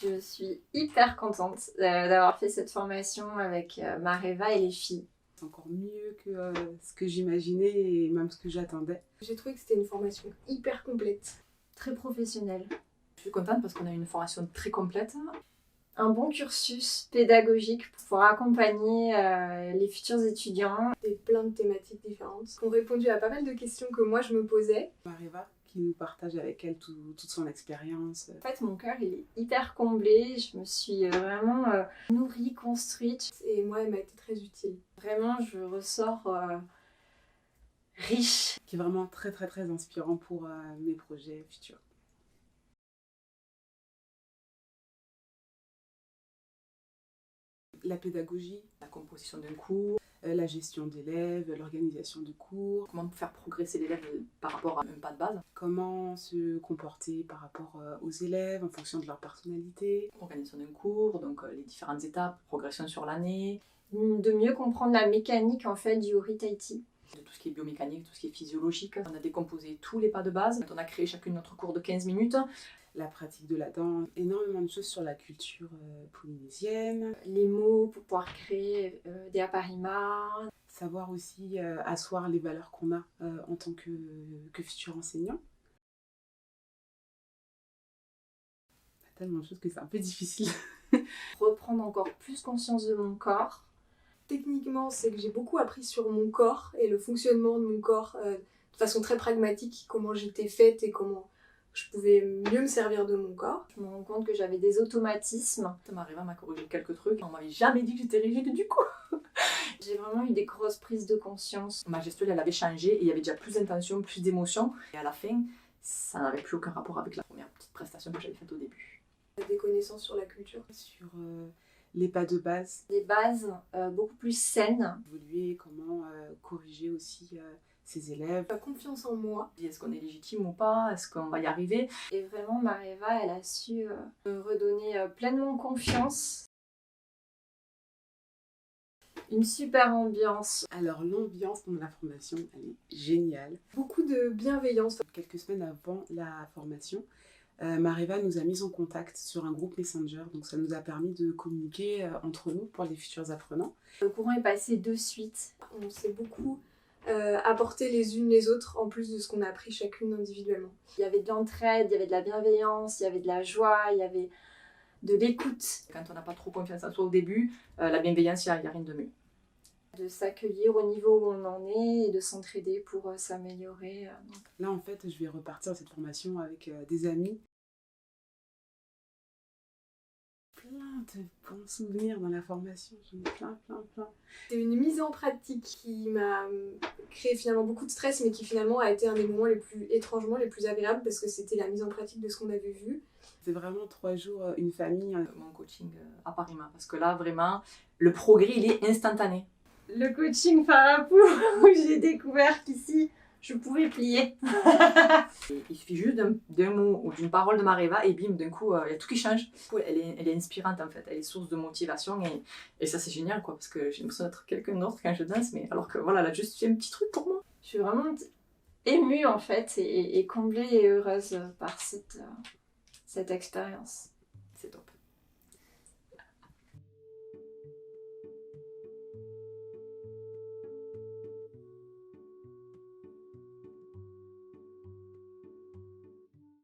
Je suis hyper contente d'avoir fait cette formation avec Mareva et les filles. C'est encore mieux que ce que j'imaginais et même ce que j'attendais. J'ai trouvé que c'était une formation hyper complète. Très professionnelle. Je suis contente parce qu'on a eu une formation très complète. Un bon cursus pédagogique pour pouvoir accompagner les futurs étudiants. Et plein de thématiques différentes qui ont répondu à pas mal de questions que moi je me posais. Mareva qui nous partage avec elle toute son expérience. En fait, mon cœur il est hyper comblé. Je me suis vraiment nourrie, construite. Et moi, elle m'a été très utile. Vraiment, je ressors riche. Qui est vraiment très très très inspirant pour mes projets futurs. La pédagogie, La composition d'un cours, la gestion d'élèves, l'organisation de cours, comment faire progresser l'élève par rapport à un pas de base, comment se comporter par rapport aux élèves en fonction de leur personnalité, organisation d'un cours, donc les différentes étapes, progression sur l'année, De mieux comprendre la mécanique en fait du Ori Tahiti. de tout ce qui est biomécanique, tout ce qui est physiologique. On a décomposé tous les pas de base. On a créé chacune notre cours de 15 minutes. la pratique de la danse, énormément de choses sur la culture polynésienne, Les mots pour pouvoir créer des aparima. savoir aussi asseoir les valeurs qu'on a en tant que futur enseignant. Il y a tellement de choses que c'est un peu difficile. Reprendre encore plus conscience de mon corps. Techniquement, c'est que j'ai beaucoup appris sur mon corps et le fonctionnement de mon corps de façon très pragmatique, comment j'étais faite et comment je pouvais mieux me servir de mon corps. Je me rends compte que j'avais des automatismes. Mareva m'a corrigé quelques trucs. On m'avait jamais dit que j'étais rigide du coup. J'ai vraiment eu des grosses prises de conscience. Ma gestuelle, elle avait changé et il y avait déjà plus d'intention, plus d'émotion. Et à la fin, ça n'avait plus aucun rapport avec la première petite prestation que j'avais faite au début. Des connaissances sur la culture. Sur les pas de base, Des bases beaucoup plus saines. évoluer, comment corriger aussi ses élèves. La confiance en moi. Est-ce qu'on est légitime ou pas? Est-ce qu'on va y arriver? Et vraiment, Mareva, elle a su me redonner pleinement confiance. Une super ambiance. Alors l'ambiance pendant la formation, elle est géniale. Beaucoup de bienveillance. Quelques semaines avant la formation, Mareva nous a mis en contact sur un groupe Messenger, donc ça nous a permis de communiquer entre nous pour les futurs apprenants. Le courant est passé de suite. On s'est beaucoup apporté les unes les autres en plus de ce qu'on a appris chacune individuellement. Il y avait de l'entraide, il y avait de la bienveillance, il y avait de la joie, il y avait de l'écoute. Quand on n'a pas trop confiance en soi au début, la bienveillance, il n'y a rien de mieux. De s'accueillir au niveau où on en est et de s'entraider pour s'améliorer. Là en fait, je vais repartir de cette formation avec des amis. Plein de bons souvenirs dans la formation, j'en ai plein. C'est une mise en pratique qui m'a créé finalement beaucoup de stress, mais qui finalement a été un des moments étrangement les plus agréables parce que c'était la mise en pratique de ce qu'on avait vu. C'est vraiment 3 jours, une famille. Mon coaching à Paris, parce que là, vraiment, le progrès, il est instantané. Le coaching Farapou, où j'ai découvert qu'ici, je pouvais plier. Et il suffit juste d'un mot ou d'une parole de Mareva et bim, d'un coup, il y a tout qui change. Elle est inspirante en fait, elle est source de motivation et ça c'est génial quoi, parce que j'ai l'impression d'être quelqu'un d'autre quand je danse, mais alors que voilà, elle a juste fait un petit truc pour moi. Je suis vraiment émue en fait et comblée et heureuse par cette expérience. C'est top.